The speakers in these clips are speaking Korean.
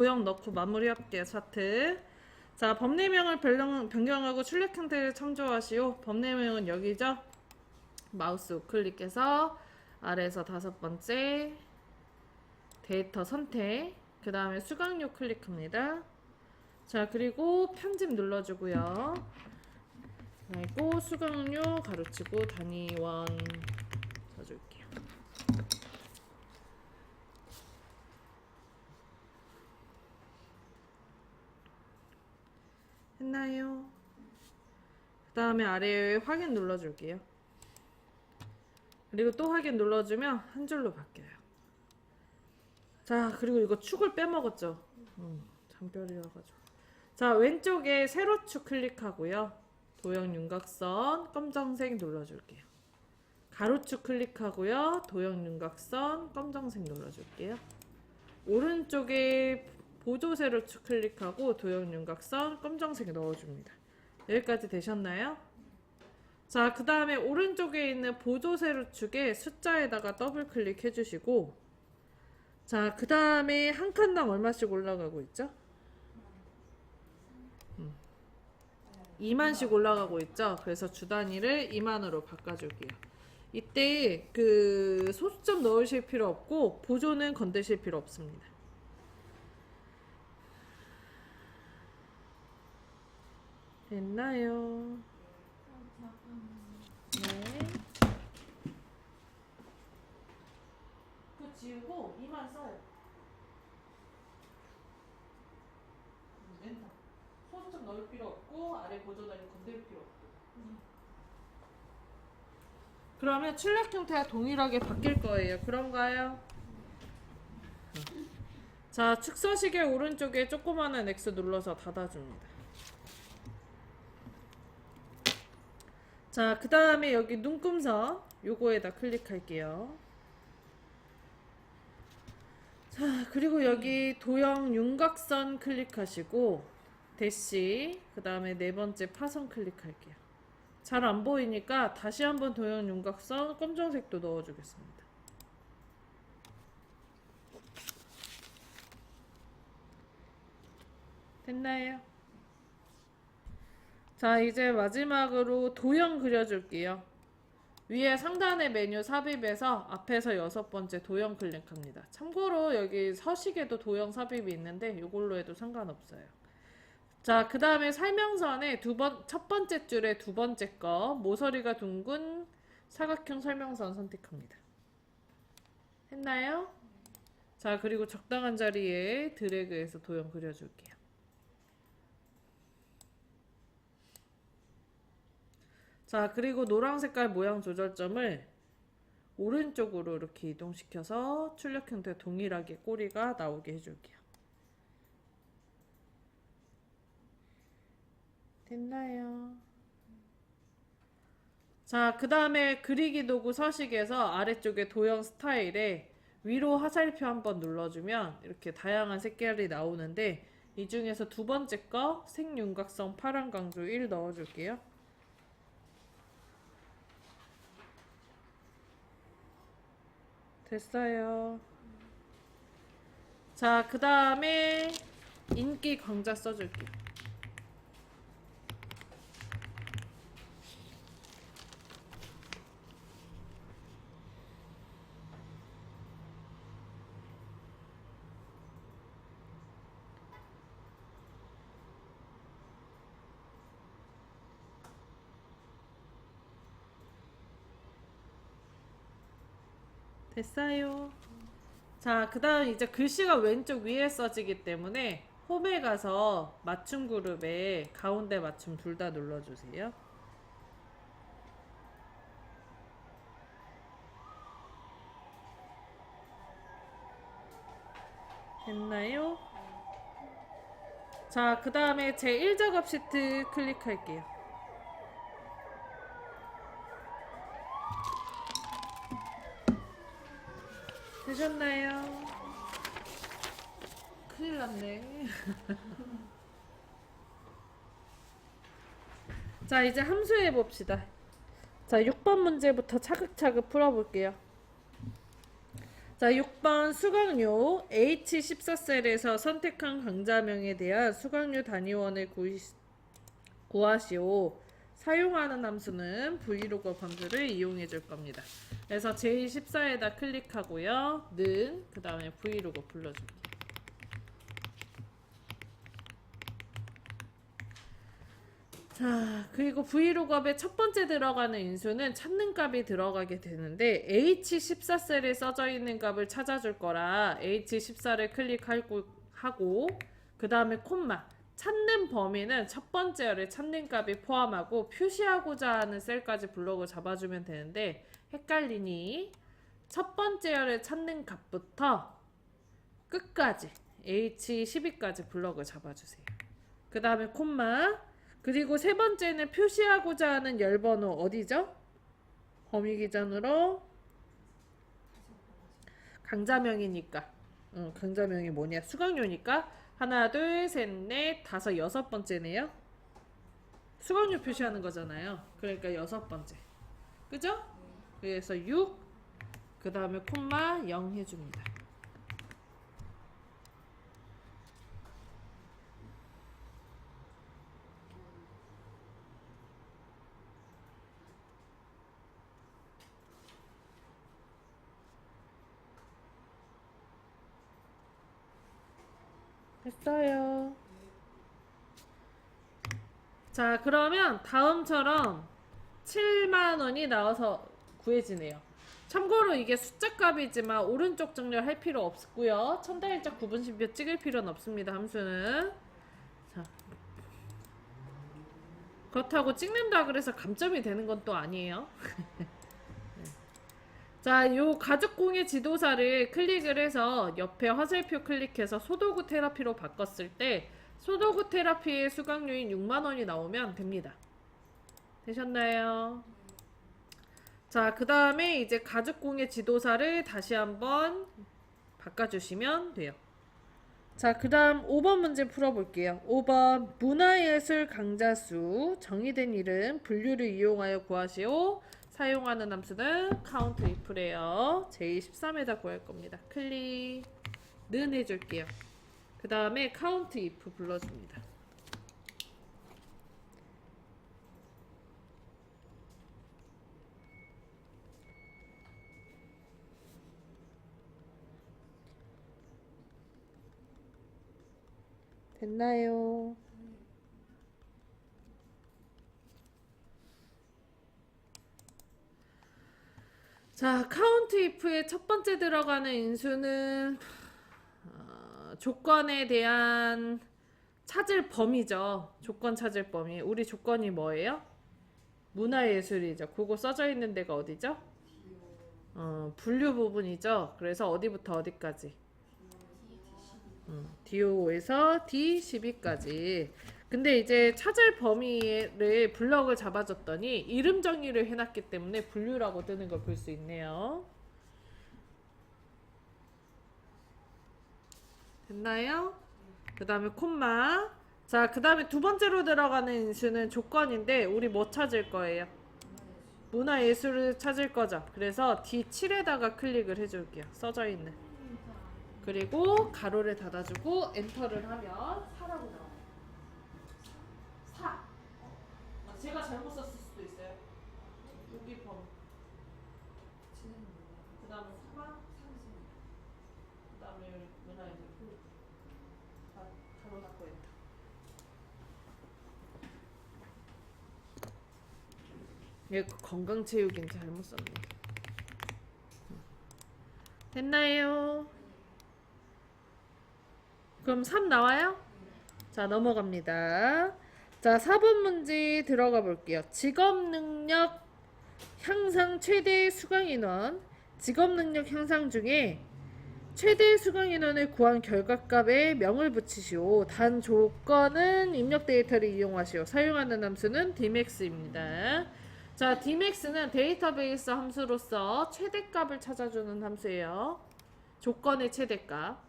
도형 넣고 마무리할게요. 차트. 자, 법례명을 변경하고 출력 형태를 참조하시오. 법례명은 여기죠. 마우스 우클릭해서 아래에서 5번째 데이터 선택, 그 다음에 수강료 클릭합니다. 자, 그리고 편집 눌러주고요. 그리고 수강료 가로치고 단위원 써줄게요. 했나요? 그 다음에 아래에 확인 눌러줄게요. 그리고 또 확인 눌러주면 한 줄로 바뀌어요. 자, 그리고 이거 축을 빼먹었죠. 장별이라가지고. 자, 왼쪽에 세로축 클릭하고요. 도형 윤곽선 검정색 눌러줄게요. 가로축 클릭하고요. 도형 윤곽선 검정색 눌러줄게요. 오른쪽에 보조 세로축 클릭하고 도형 윤곽선 검정색 넣어줍니다. 여기까지 되셨나요? 자, 그 다음에 오른쪽에 있는 보조 세로축에 숫자에다가 더블 클릭해 주시고, 자, 그 다음에 한 칸당 얼마씩 올라가고 있죠? 2만씩 올라가고 있죠? 그래서 주 단위를 2만으로 바꿔줄게요. 이때 그 소수점 넣으실 필요 없고 보조는 건드실 필요 없습니다. 됐나요? 네. 그거 지우고 2만 써요. 왼쪽. 소수점 넣을 필요 없고 아래 보조 단위 건들 필요 없고. 그러면 출력 형태가 동일하게 바뀔 거예요. 그런가요? 자, 축소시계 오른쪽에 조그마한 X 눌러서 닫아줍니다. 자, 그 다음에 여기 눈금선 요거에다 클릭할게요. 자, 그리고 여기 도형 윤곽선 클릭하시고 대시, 그 다음에 네 번째 파선 클릭할게요. 잘 안 보이니까 다시 한번 도형 윤곽선 검정색도 넣어주겠습니다. 됐나요? 자, 이제 마지막으로 도형 그려줄게요. 위에 상단의 메뉴 삽입에서 앞에서 6번째 도형 클릭합니다. 참고로 여기 서식에도 도형 삽입이 있는데 이걸로 해도 상관없어요. 자, 그 다음에 설명선에 첫 번째 줄에 두 번째 거 모서리가 둥근 사각형 설명선 선택합니다. 했나요? 자, 그리고 적당한 자리에 드래그해서 도형 그려줄게요. 자, 그리고 노란 색깔 모양 조절점을 오른쪽으로 이렇게 이동시켜서 출력 형태 동일하게 꼬리가 나오게 해줄게요. 됐나요? 자, 그 다음에 그리기 도구 서식에서 아래쪽에 도형 스타일에 위로 화살표 한번 눌러주면 이렇게 다양한 색깔이 나오는데 이 중에서 두 번째 거 색윤곽선 파란 강조 1 넣어줄게요. 됐어요. 자, 그 다음에 인기 강좌 써줄게요. 됐어요. 자, 그 다음 이제 글씨가 왼쪽 위에 써지기 때문에 홈에 가서 맞춤 그룹에 가운데 맞춤 둘 다 눌러주세요. 됐나요? 자, 그 다음에 제1작업 시트 클릭할게요. 되셨나요? 큰일 났네. 자, 이제 함수해 봅시다. 자, 6번 문제부터 차근차근 풀어볼게요. 자, 6번 수강료 H14셀에서 선택한 강좌명에 대한 수강료 단위원을 구하시오. 사용하는 함수는 브이로그 함수를 이용해 줄 겁니다. 그래서 J14에다 클릭하고요. 는 그 다음에 브이로그 불러줄게요. 자, 그리고 브이로그업의 첫 번째 들어가는 인수는 찾는 값이 들어가게 되는데 H14셀에 써져 있는 값을 찾아줄 거라 H14를 클릭하고 그 다음에 콤마 찾는 범위는 첫 번째를 찾는 값이 포함하고 표시하고자 하는 셀까지 블록을 잡아주면 되는데 헷갈리니 첫 번째를 찾는 값부터 끝까지 H12까지 블록을 잡아주세요. 그 다음에 콤마 그리고 세 번째는 표시하고자 하는 열번호 어디죠? 범위 기준으로 강좌명이니까 강좌명이 뭐냐 수강료니까 하나 둘셋넷 다섯 여섯 번째네요. 수강료 표시하는 거잖아요. 그러니까 여섯 번째 그죠? 그래서 6 그 다음에 콤마 0 해줍니다. 됐어요. 자, 그러면 다음처럼 7만원이 나와서 구해지네요. 참고로 이게 숫자 값이지만 오른쪽 정렬 할 필요 없고요. 첨단일자 구분심표 찍을 필요는 없습니다. 함수는. 자, 그렇다고 찍는다 그래서 감점이 되는 건 또 아니에요. 자, 요 가죽공예 지도사를 클릭을 해서 옆에 화살표 클릭해서 소도구 테라피로 바꿨을 때 소도구 테라피의 수강료인 6만원이 나오면 됩니다. 되셨나요? 자, 그 다음에 이제 가죽공예 지도사를 다시 한번 바꿔주시면 돼요. 자, 그 다음 5번 문제 풀어볼게요. 5번 문화예술 강좌수 정의된 이름 분류를 이용하여 구하시오. 사용하는 함수는 count if래요. J13에다 구할 겁니다. 클릭 는 해줄게요. 그 다음에 count if 불러줍니다. 됐나요? 자, count if의 첫 번째 들어가는 인수는 조건에 대한 찾을 범위죠. 조건 찾을 범위. 우리 조건이 뭐예요? 문화예술이죠. 그거 써져 있는 데가 어디죠? 분류 부분이죠. 그래서 어디부터 어디까지? DO에서 D12까지. 근데 이제 찾을 범위를 블럭을 잡아줬더니 이름 정의를 해놨기 때문에 분류라고 뜨는 걸 볼 수 있네요. 됐나요? 그 다음에 콤마. 자, 그 다음에 두 번째로 들어가는 인수는 조건인데 우리 뭐 찾을 거예요? 문화예술을 찾을 거죠. 그래서 D7에다가 클릭을 해줄게요. 써져 있는. 그리고 가로를 닫아주고 엔터를 하면 4라고 나와요. 4. 제가 잘못 썼을 수도 있어요. 여기 범위. 그 다음에 3번. 그 다음에 문화예술. 가로 닫고 엔터. 얘 건강체육인 잘못 썼네. 됐나요? 그럼 3 나와요? 자, 넘어갑니다. 자, 4번 문제 들어가 볼게요. 직업능력 향상 최대 수강인원. 직업능력 향상 중에 최대 수강인원을 구한 결과값에 명을 붙이시오. 단 조건은 입력 데이터를 이용하시오. 사용하는 함수는 dmax입니다. 자, dmax는 데이터베이스 함수로서 최대값을 찾아주는 함수예요. 조건의 최대값.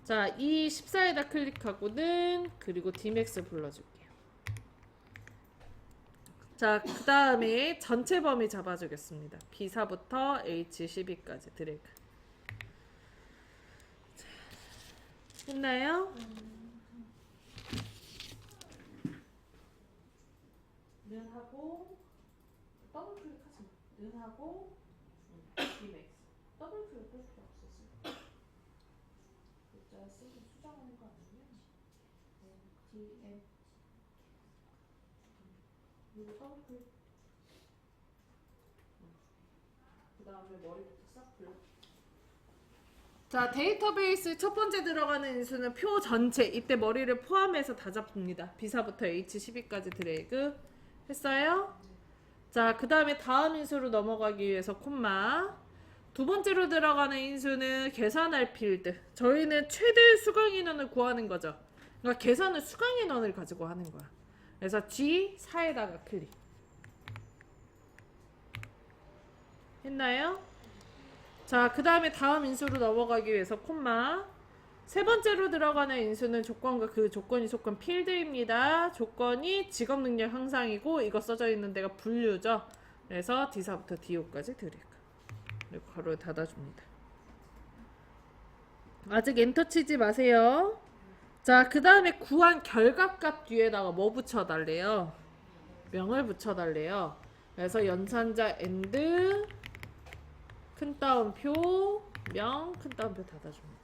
자, 이 14에다 클릭하고는 그리고 dmax 불러줄게요. 자, 그 다음에 전체 범위 잡아주겠습니다. B4부터 H12까지 드래그. 했나요? 는하고 더블 클릭하지 마. 는하고 디맥스 더블 클릭할 필요 없었어요. 글자 쓰고 수정하는 거 아니면 DM 이거 더블 클릭. 그 다음에 머리부터 싹 불러. 자, 데이터베이스 첫 번째 들어가는 인수는 표 전체. 이때 머리를 포함해서 다 잡습니다. B사부터 H12까지 드래그 했어요? 자, 그 다음에 다음 인수로 넘어가기 위해서 콤마. 두 번째로 들어가는 인수는 계산할 필드. 저희는 최대 수강 인원을 구하는 거죠. 그러니까 계산은 수강 인원을 가지고 하는 거야. 그래서 G4에다가 클릭. 했나요? 자, 그 다음에 다음 인수로 넘어가기 위해서 콤마. 세 번째로 들어가는 인수는 조건과 그 조건이 속한 필드입니다. 조건이 직업 능력 향상이고 이거 써져 있는 데가 분류죠. 그래서 D사부터 D5까지 드래그. 그리고 괄호를 닫아줍니다. 아직 엔터 치지 마세요. 자, 그 다음에 구한 결과값 뒤에다가 뭐 붙여달래요? 명을 붙여달래요. 그래서 연산자 엔드 큰 따옴표 명 큰 따옴표 닫아줍니다.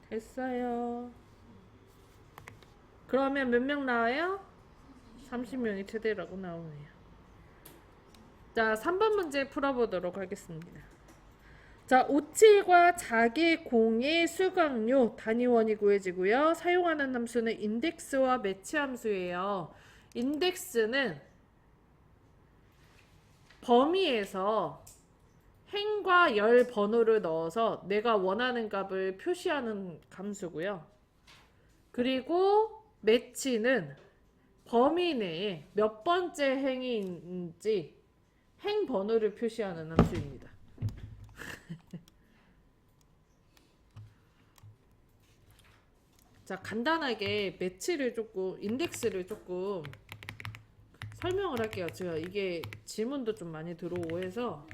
됐어요. 그러면 몇 명 나와요? 30명이 최대라고 나오네요. 자, 3번 문제 풀어보도록 하겠습니다. 자, 57과 자기 공의 수강료 단위원이 구해지고요. 사용하는 함수는 인덱스와 매치 함수예요. 인덱스는 범위에서 행과 열 번호를 넣어서 내가 원하는 값을 표시하는 함수고요. 그리고 매치는 범위 내에 몇 번째 행이 있는지 행 번호를 표시하는 함수입니다. 자, 간단하게 매치를 조금, 인덱스를 조금 설명을 할게요. 제가 이게 질문도 좀 많이 들어오고 해서.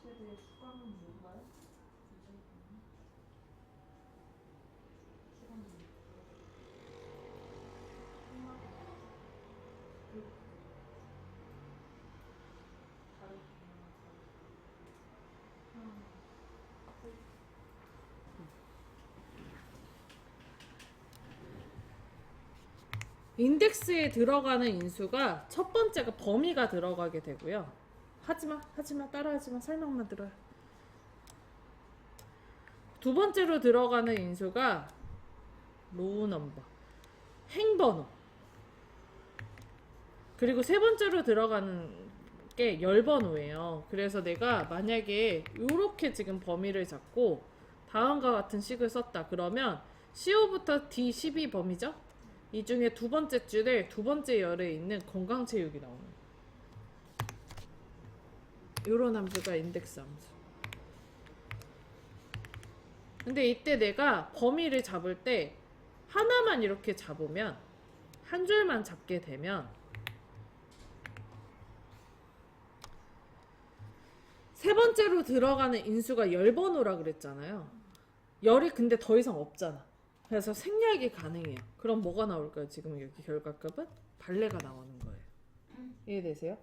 최대 수강은 뭔가요? 인덱스에 들어가는 인수가 첫 번째가 범위가 들어가게 되고요. 하지마 따라하지마, 설명만 들어요. 두 번째로 들어가는 인수가 로우 넘버, 행번호. 그리고 세 번째로 들어가는 게 열번호예요. 그래서 내가 만약에 이렇게 지금 범위를 잡고 다음과 같은 식을 썼다 그러면 CO 부터 D12 범위죠? 이 중에 두 번째 줄에 두 번째 열에 있는 건강체육이 나오는 거예요. 이런 함수가 인덱스 함수. 근데 이때 내가 범위를 잡을 때 하나만 이렇게 잡으면, 한 줄만 잡게 되면 세 번째로 들어가는 인수가 열번호라 그랬잖아요. 열이 근데 더 이상 없잖아. 그래서 생략이 가능해요. 그럼 뭐가 나올까요? 지금 여기 결과값은 발레가 나오는 거예요. 이해되세요?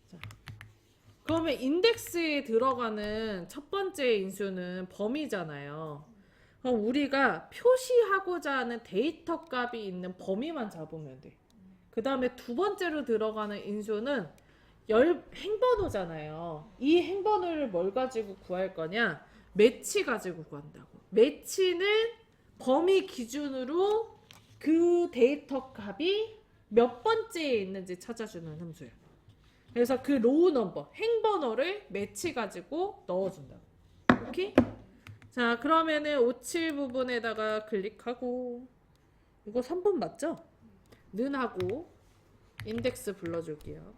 자, 그러면 인덱스에 들어가는 첫 번째 인수는 범위잖아요. 그럼 우리가 표시하고자 하는 데이터 값이 있는 범위만 잡으면 돼. 그 다음에 두 번째로 들어가는 인수는 행번호잖아요. 이 행번호를 뭘 가지고 구할 거냐? 매치 가지고 구한다고. 매치는 범위 기준으로 그 데이터 값이 몇 번째에 있는지 찾아주는 함수예요. 그래서 그 로우 넘버, 행번호를 매치 가지고 넣어준다고. 오케이? 자, 그러면은 57 부분에다가 클릭하고, 이거 3번 맞죠? 는 하고 인덱스 불러줄게요.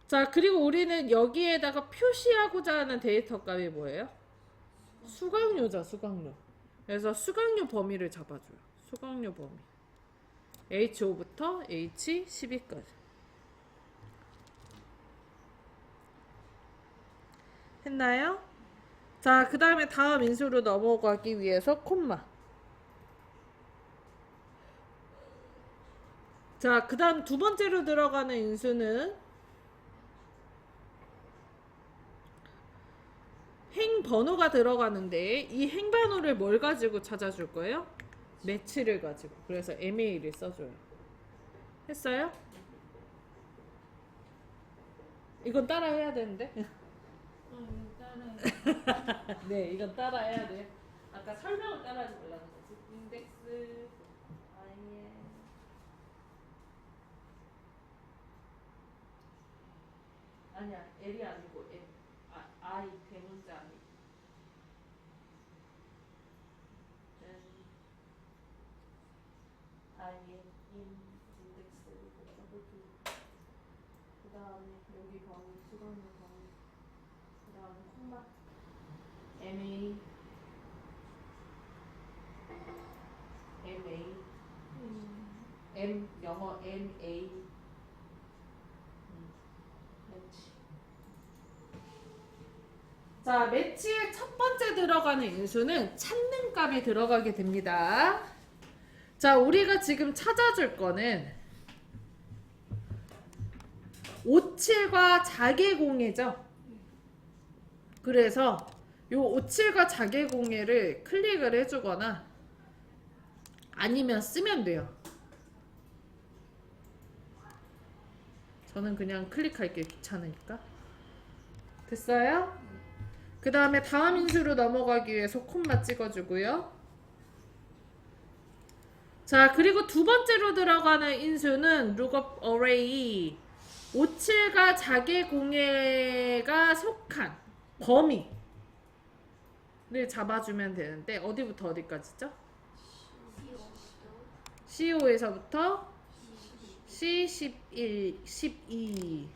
자, 그리고 우리는 여기에다가 표시하고자 하는 데이터 값이 뭐예요? 수강료죠, 수강료. 그래서 수강료 범위를 잡아줘요. 수강료 범위. H5부터 H12까지. 했나요? 자, 그 다음에 다음 인수로 넘어가기 위해서 콤마. 자, 그 다음 두 번째로 들어가는 인수는 행번호가 들어가는데 이 행번호를 뭘 가지고 찾아줄 거예요? 매치를 가지고. 그래서 MA를 써줘요. 했어요? 이건 따라 해야 되는데. 네, 이건 따라 해야 돼. 아까 설명을 따라하지 말라는 거지. 인덱스 IN 아니야, L이 아니고 M. I 대문자 I. IN 인덱스 그 다음에 여기 범위 수강료 범위 그 다음에 콤마 MA MA M 영어 MA 매치. 자, 매치의 첫 번째 들어가는 인수는 찾는 값이 들어가게 됩니다. 자, 우리가 지금 찾아줄 거는 57과 자개공예죠. 그래서 요 57과 자개공예를 클릭을 해주거나 아니면 쓰면 돼요. 저는 그냥 클릭할게, 귀찮으니까. 됐어요? 그 다음에 다음 인수로 넘어가기 위해서 콤마 찍어주고요. 자, 그리고 두 번째로 들어가는 인수는 lookup array. 57과 자개공예가 속한 범위를 잡아주면 되는데 어디부터 어디까지죠? C5에서부터 C11, 12.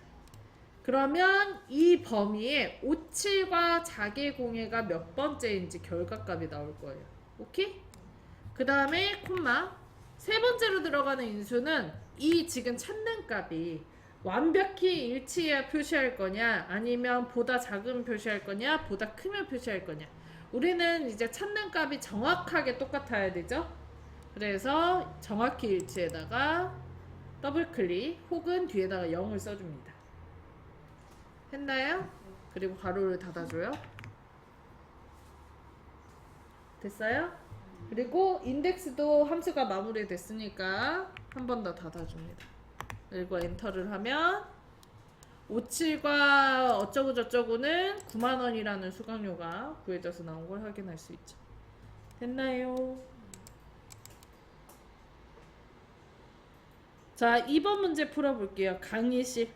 그러면 이 범위에 57과 자개공예가 몇 번째인지 결과값이 나올 거예요. 오케이? 그 다음에 콤마. 세 번째로 들어가는 인수는 이 지금 찾는 값이 완벽히 일치해야 표시할 거냐, 아니면 보다 작으면 표시할 거냐, 보다 크면 표시할 거냐. 우리는 이제 찾는 값이 정확하게 똑같아야 되죠. 그래서 정확히 일치에다가 더블 클릭 혹은 뒤에다가 0을 써줍니다. 했나요? 그리고 가로를 닫아줘요. 됐어요? 그리고 인덱스도 함수가 마무리됐으니까 한 번 더 닫아줍니다. 그리고 엔터를 하면 57과 어쩌고 저쩌고는 9만원이라는 수강료가 구해져서 나온 걸 확인할 수 있죠. 됐나요? 자, 2번 문제 풀어볼게요. 강의실.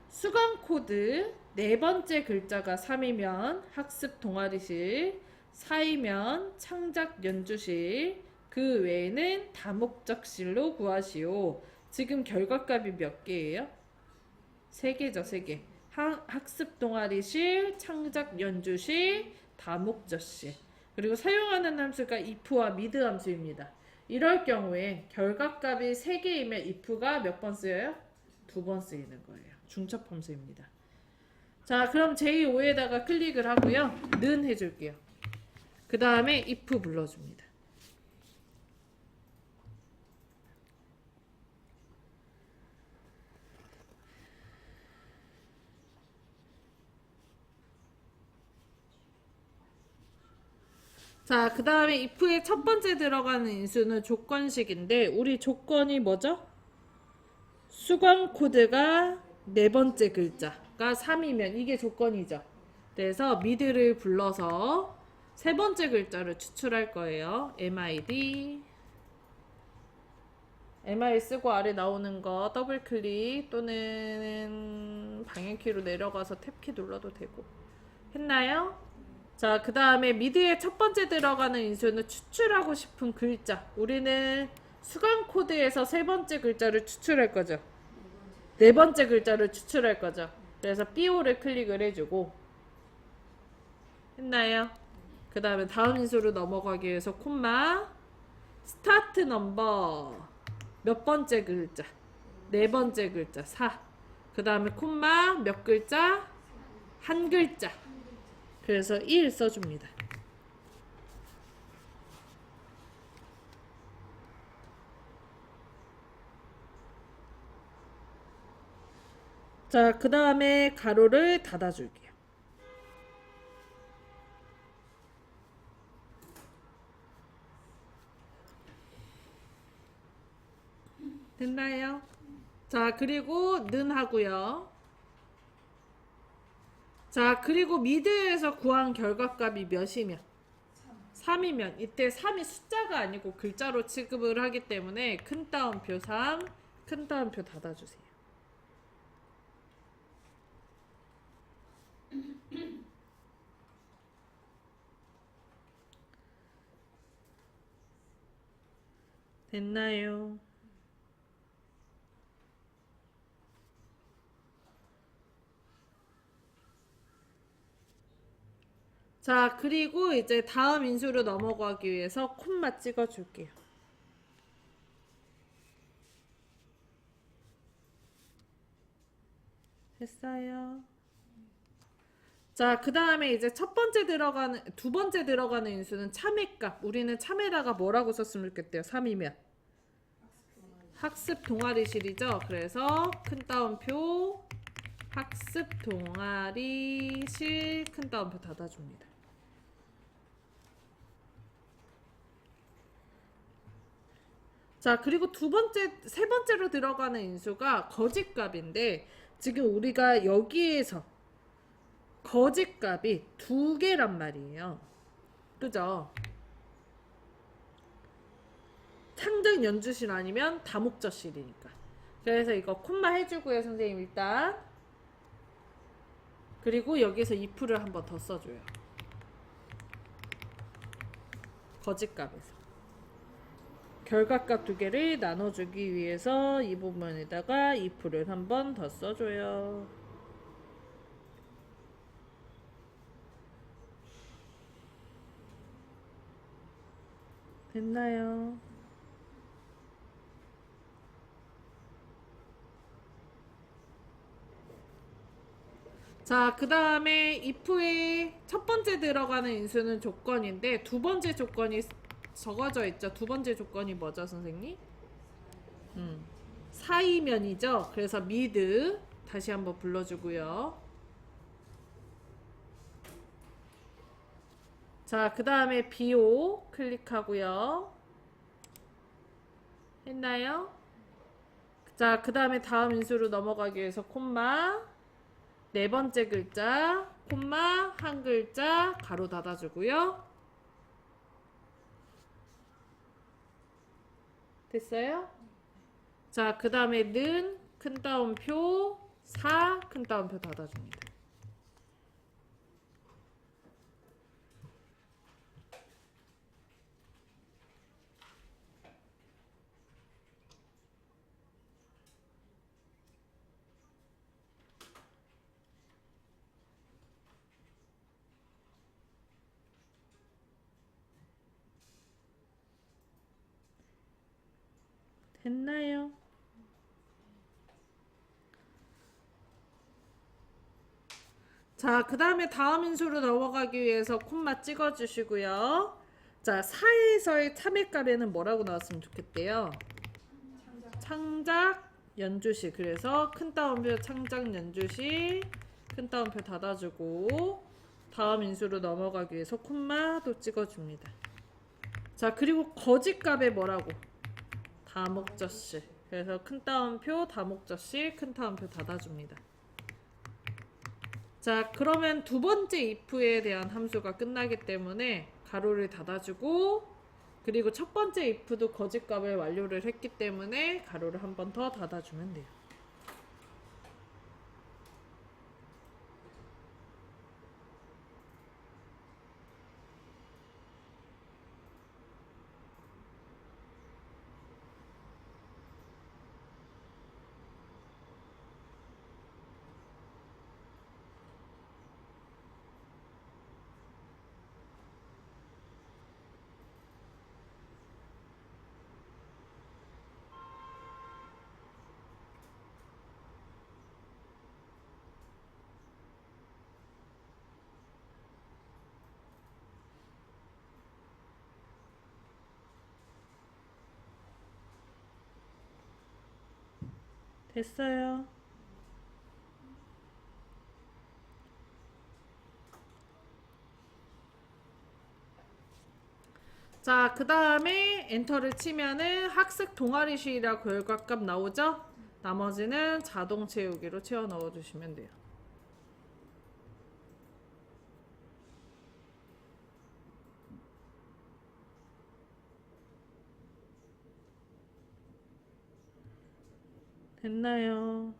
수강 코드 네 번째 글자가 3이면 학습 동아리실, 4이면 창작 연주실, 그 외에는 다목적실로 구하시오. 지금 결과값이 몇 개예요? 3개죠, 3개. 학습 동아리실, 창작 연주실, 다목적실. 그리고 사용하는 함수가 if와 mid 함수입니다. 이럴 경우에 결과값이 3개이면 if가 몇 번 쓰여요? 2번 쓰이는 거예요. 중첩 함수입니다. 자, 그럼 j5에다가 클릭을 하고요. 는 해줄게요. 그 다음에 if 불러줍니다. 자, 그 다음에 if의 첫 번째 들어가는 인수는 조건식인데 우리 조건이 뭐죠? 수강 코드가 네 번째 글자가 3이면 이게 조건이죠. 그래서 미드를 불러서 세 번째 글자를 추출할 거예요. MID MI 쓰고 아래 나오는 거 더블 클릭 또는 방향키로 내려가서 탭키 눌러도 되고. 했나요? 자, 그 다음에 미드에 첫 번째 들어가는 인수는 추출하고 싶은 글자. 우리는 수강 코드에서 세 번째 글자를 추출할 거죠. 네 번째 글자를 추출할 거죠. 그래서 BO를 클릭을 해주고. 했나요? 그 다음에 다음 인수로 넘어가기 위해서 콤마 스타트 넘버 몇 번째 글자? 네 번째 글자 4. 그 다음에 콤마 몇 글자? 한 글자. 그래서 1 써줍니다. 자, 그 다음에 가로를 닫아줄게요. 됐나요? 자, 그리고 는 하고요. 자, 그리고 미드에서 구한 결과값이 몇이면? 3이면 이때 3이 숫자가 아니고 글자로 취급을 하기 때문에 큰 따옴표 3, 큰 따옴표 닫아주세요. 됐나요? 자, 그리고 이제 다음 인수로 넘어가기 위해서 콤마 찍어줄게요. 됐어요. 자, 그 다음에 이제 두 번째 들어가는 인수는 참외값. 우리는 참외다가 뭐라고 썼으면 좋겠대요? 3이면. 학습 동아리실이죠. 그래서 큰 따옴표 학습 동아리실 큰 따옴표 닫아줍니다. 자, 그리고 세 번째로 들어가는 인수가 거짓값인데 지금 우리가 여기에서 거짓값이 2개란 말이에요. 그죠? 창작 연주실 아니면 다목적실이니까. 그래서 이거 콤마 해주고요, 선생님 일단. 그리고 여기서 if를 한번 더 써줘요. 거짓값에서. 결과값 2개를 나눠주기 위해서 이 부분에다가 if를 한번 더 써줘요. 됐나요? 자, 그 다음에 if의 첫 번째 들어가는 인수는 조건인데 두 번째 조건이 적어져 있죠. 두 번째 조건이 뭐죠, 선생님? 사이면이죠. 그래서 mid 다시 한번 불러주고요. 자, 그 다음에 BO 클릭하고요. 했나요? 자, 그 다음에 다음 인수로 넘어가기 위해서 콤마 네 번째 글자 콤마 한 글자 가로 닫아주고요. 됐어요? 자, 그 다음에 는 큰 따옴표 4 큰 따옴표 닫아줍니다. 됐나요? 자, 그 다음에 다음 인수로 넘어가기 위해서 콤마 찍어주시고요. 자, 4에서의 참외값에는 뭐라고 나왔으면 좋겠대요? 창작 연주시. 그래서 큰 따옴표 창작 연주시 큰 따옴표 닫아주고 다음 인수로 넘어가기 위해서 콤마도 찍어줍니다. 자, 그리고 거짓값에 뭐라고? 다목적시. 그래서 큰 따옴표 다목적시 큰 따옴표 닫아줍니다. 자, 그러면 두 번째 if에 대한 함수가 끝나기 때문에 가로를 닫아주고, 그리고 첫 번째 if도 거짓값을 완료를 했기 때문에 가로를 한 번 더 닫아주면 돼요. 됐어요. 자, 그 다음에 엔터를 치면은 학습 동아리 시이라 결과값 나오죠? 나머지는 자동 채우기로 채워 넣어 주시면 돼요. 됐나요?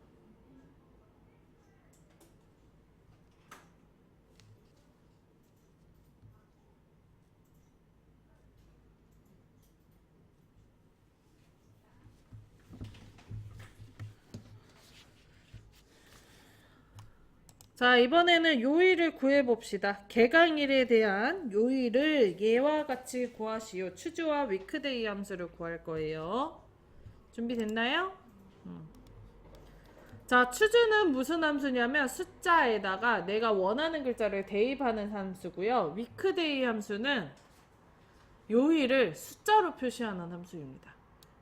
자, 이번에는 요일을 구해봅시다. 개강일에 대한 요일을 얘와 같이 구하시오. 추주와 위크데이 함수를 구할 거예요. 준비됐나요? 자, 추주는 무슨 함수냐면 숫자에다가 내가 원하는 글자를 대입하는 함수고요. 위크데이 함수는 요일을 숫자로 표시하는 함수입니다.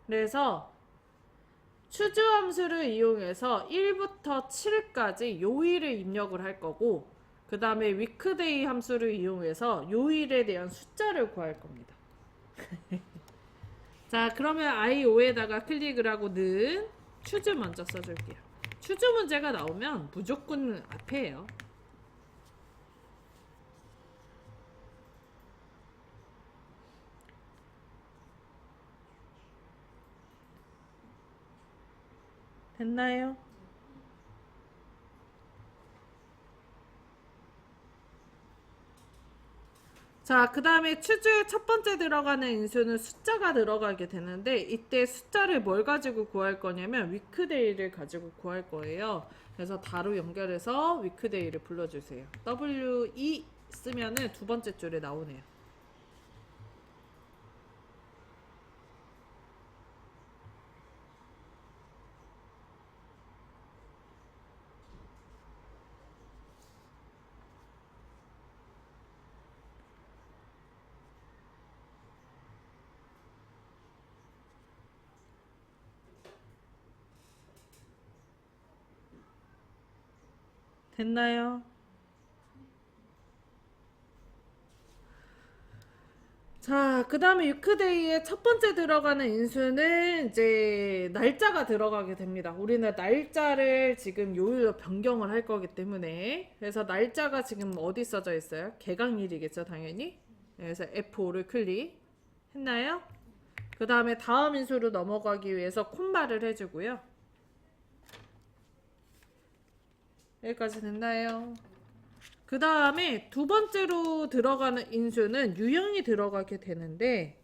그래서 추주 함수를 이용해서 1부터 7까지 요일을 입력을 할 거고, 그 다음에 위크데이 함수를 이용해서 요일에 대한 숫자를 구할 겁니다. 자, 그러면 I5에다가 클릭을 하고 는 추주 먼저 써줄게요. 추주 문제가 나오면 무조건 앞에예요. 됐나요? 자, 그 다음에 추주의 첫 번째 들어가는 인수는 숫자가 들어가게 되는데, 이때 숫자를 뭘 가지고 구할 거냐면 위크데이를 가지고 구할 거예요. 그래서 다로 연결해서 위크데이를 불러주세요. W2 쓰면은 두 번째 줄에 나오네요. 됐나요? 자, 그 다음에 위크데이의 첫 번째 들어가는 인수는 이제 날짜가 들어가게 됩니다. 우리는 날짜를 지금 요일로 변경을 할 거기 때문에. 그래서 날짜가 지금 어디 써져 있어요? 개강일이겠죠, 당연히. 그래서 F5를 클릭 했나요? 그 다음에 다음 인수로 넘어가기 위해서 콤마를 해주고요. 여기까지 됐나요? 그 다음에 두 번째로 들어가는 인수는 유형이 들어가게 되는데,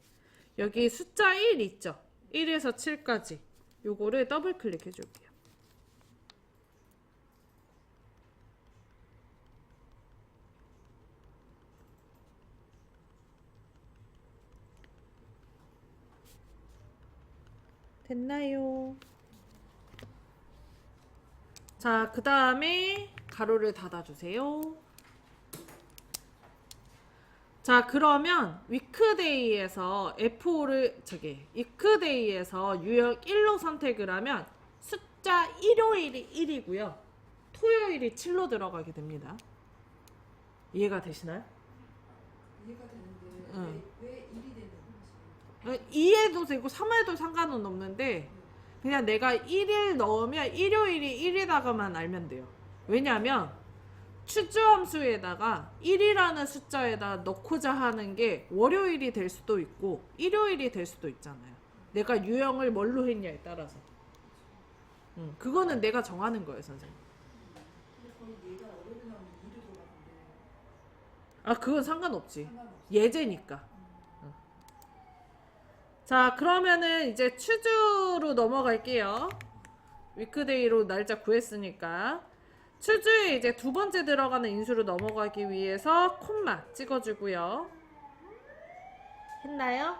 여기 숫자 1 있죠? 1에서 7까지 요거를 더블 클릭해 줄게요. 됐나요? 자, 그 다음에 가로를 닫아주세요. 자, 그러면 위크데이에서 F5를 위크데이에서 유형 1로 선택을 하면 숫자 일요일이 1이고요. 토요일이 7로 들어가게 됩니다. 이해가 되시나요? 이해가 되는데 응. 왜 일이 되는 거지? 2해도 되고 3해도 상관은 없는데, 그냥 내가 1일 넣으면 일요일이 1이다가만 알면 돼요. 왜냐면 추주 함수에다가 1이라는 숫자에다 넣고자 하는 게 월요일이 될 수도 있고 일요일이 될 수도 있잖아요. 내가 유형을 뭘로 했냐에 따라서. 그거는 내가 정하는 거예요, 선생님. 근데 거의 얘가 월요일 나오면 일을 돌아가는데 아, 그건 상관없지. 상관없어. 예제니까. 자, 그러면은 이제 추주로 넘어갈게요. 위크데이로 날짜 구했으니까. 추주에 이제 두 번째 들어가는 인수로 넘어가기 위해서 콤마 찍어주고요. 했나요?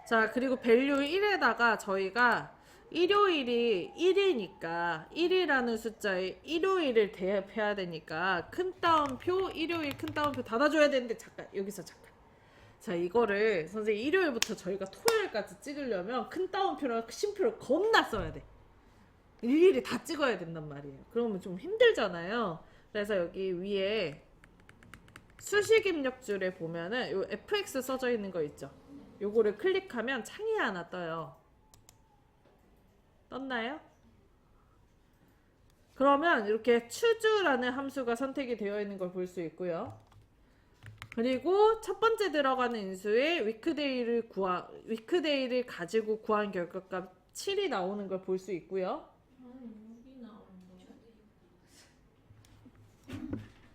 자, 그리고 밸류 1에다가 저희가 일요일이 1이니까 1이라는 숫자에 일요일을 대입해야 되니까 큰 따옴표, 일요일 큰 따옴표 닫아줘야 되는데 잠깐, 여기서 잠깐. 자, 이거를 선생님 일요일부터 저희가 토요일까지 찍으려면 큰 따옴표랑 심표를 겁나 써야 돼. 일일이 다 찍어야 된단 말이에요. 그러면 좀 힘들잖아요. 그래서 여기 위에 수식 입력줄에 보면은 요 fx 써져 있는 거 있죠. 요거를 클릭하면 창이 하나 떠요. 떴나요? 그러면 이렇게 추주라는 함수가 선택이 되어 있는 걸 볼 수 있고요. 그리고 첫 번째 들어가는 인수에 위크데이를 가지고 구한 결과값 7이 나오는 걸 볼 수 있고요.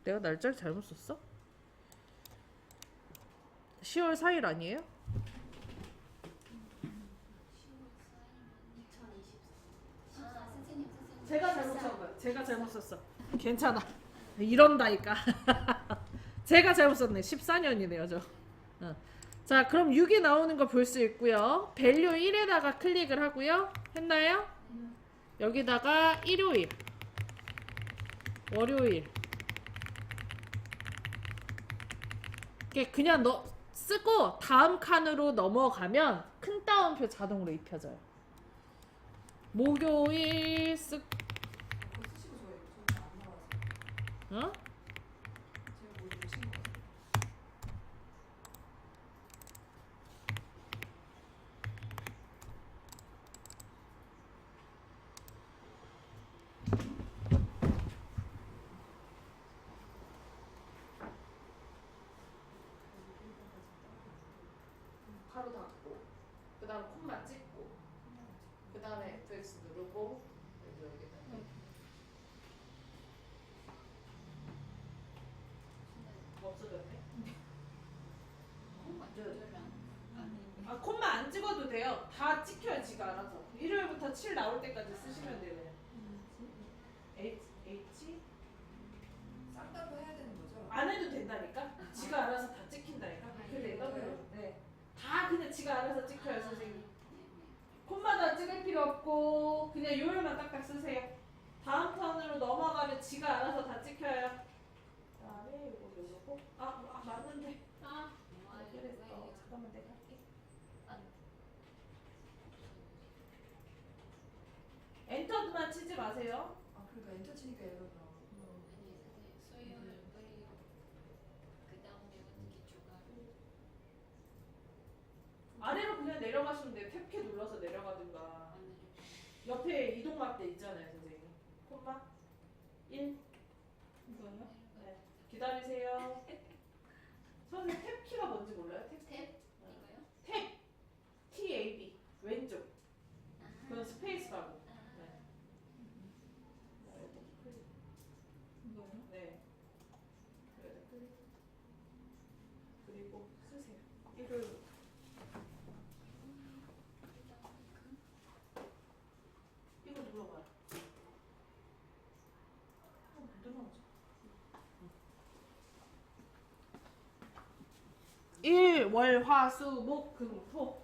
내가 날짜를 잘못 썼어? 10월 4일 아니에요? 제가 잘못 쓴 거예요. 제가 잘못 썼어. 괜찮아. 이런다니까. 제가 잘못 썼네. 14년이네요, 저. 자, 그럼 6이 나오는 거 볼 수 있고요. 밸류 1에다가 클릭을 하고요. 했나요? 여기다가 일요일, 월요일. 이렇게 그냥 쓰고 다음 칸으로 넘어가면 큰 따옴표 자동으로 입혀져요. 목요일 그거 쓰시고 저희 안 나와서 어? 제가 뭘 보신 거 같아요. 바로 닫고 그 다음 콤마 찍고 그 다음에 fx 누르고 여기다 없어졌네. 아, 콤마 안 찍어도 돼요. 다 찍혀요, 지가 알아서. 일요일부터 7 나올 때까지 쓰시면 돼요. H 쌍따로 해야 되는 거죠? 안 해도 된다니까. 지가 알아서 다 찍힌다니까. 그렇게 되거든요. 네. 다 그냥 지가 알아서 찍혀요, 선생님. 콤마다 찍을 필요 없고 그냥 요일만 딱딱 쓰세요. 다음 턴으로 넘어가면 지가 알아서 다 찍혀요. 그다음에 이거 누르고 맞는데. 그랬어. 잠깐만 내가 할게. 엔터만 치지 마세요. 아 그러니까 엔터 치니까 에러가 나와. 아래로 그냥 내려가시면 돼요. 탭키 눌러서 내려가든가. 옆에 이동막대 있잖아요, 선생님. 콤마 1. 이거요? 네. 기다리세요. 선생님 탭키가 뭔지 몰라요? 탭. TAB. 왼쪽. 그건 스페이스바고. 네. 이거요? 네. 그리고 쓰세요. 이걸 이거 눌러봐요. 눌러보자. 1, 월, 화, 수, 목, 금, 토.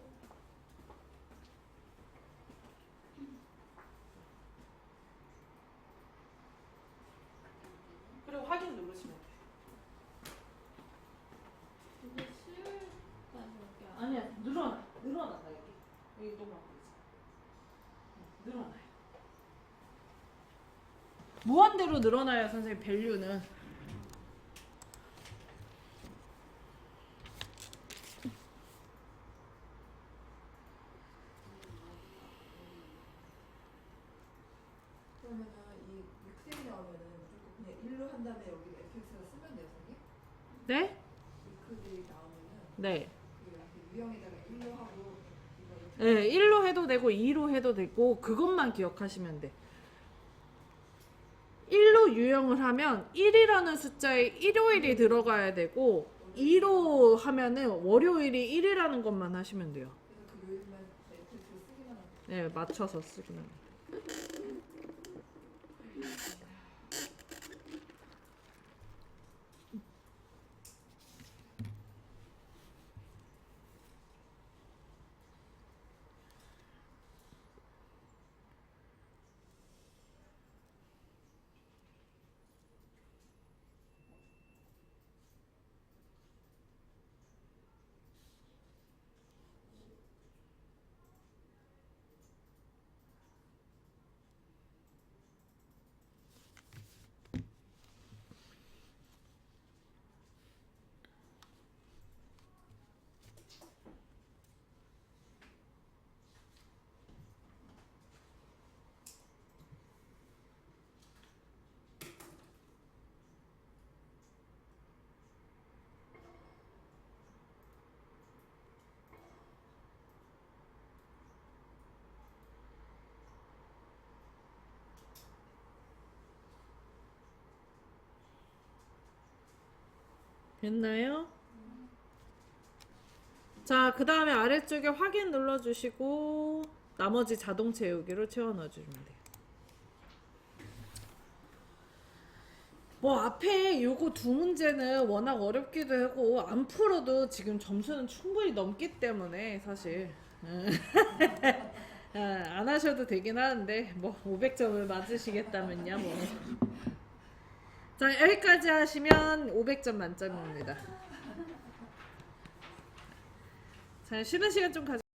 그리고 확인 누르시면 돼요. 아니야, 늘어나 여기 너무 안 되지. 늘어나요. 무한대로 늘어나요, 선생님. 밸류는. 그러면은 이 믹셀이 나오면은 무조건 그냥 일로 한 다음에 여기 매트릭스가 쓰면 돼요, 선생님? 네? 글이 나오면은 네. 그 앞에 유형에다가 1로 하고 이거 네, 1로 해도 되고 2로 해도 되고 그것만 기억하시면 돼. 1로 유형을 하면 1이라는 숫자에 일요일이 들어가야 되고 2로 하면은 월요일이 1이라는 것만 하시면 돼요. 그래서 그 요일만 매트릭스 쓰기만 하고. 네, 맞춰서 쓰기만 해요. 됐나요? 자, 그 다음에 아래쪽에 확인 눌러주시고 나머지 자동 채우기로 채워 넣어주시면 돼요. 뭐 앞에 요거 두 문제는 워낙 어렵기도 하고 안 풀어도 지금 점수는 충분히 넘기 때문에 사실 안 하셔도 되긴 하는데 뭐 500점을 맞으시겠다면야 뭐. 자, 여기까지 하시면 500점 만점입니다. 자, 쉬는 시간 좀 가져.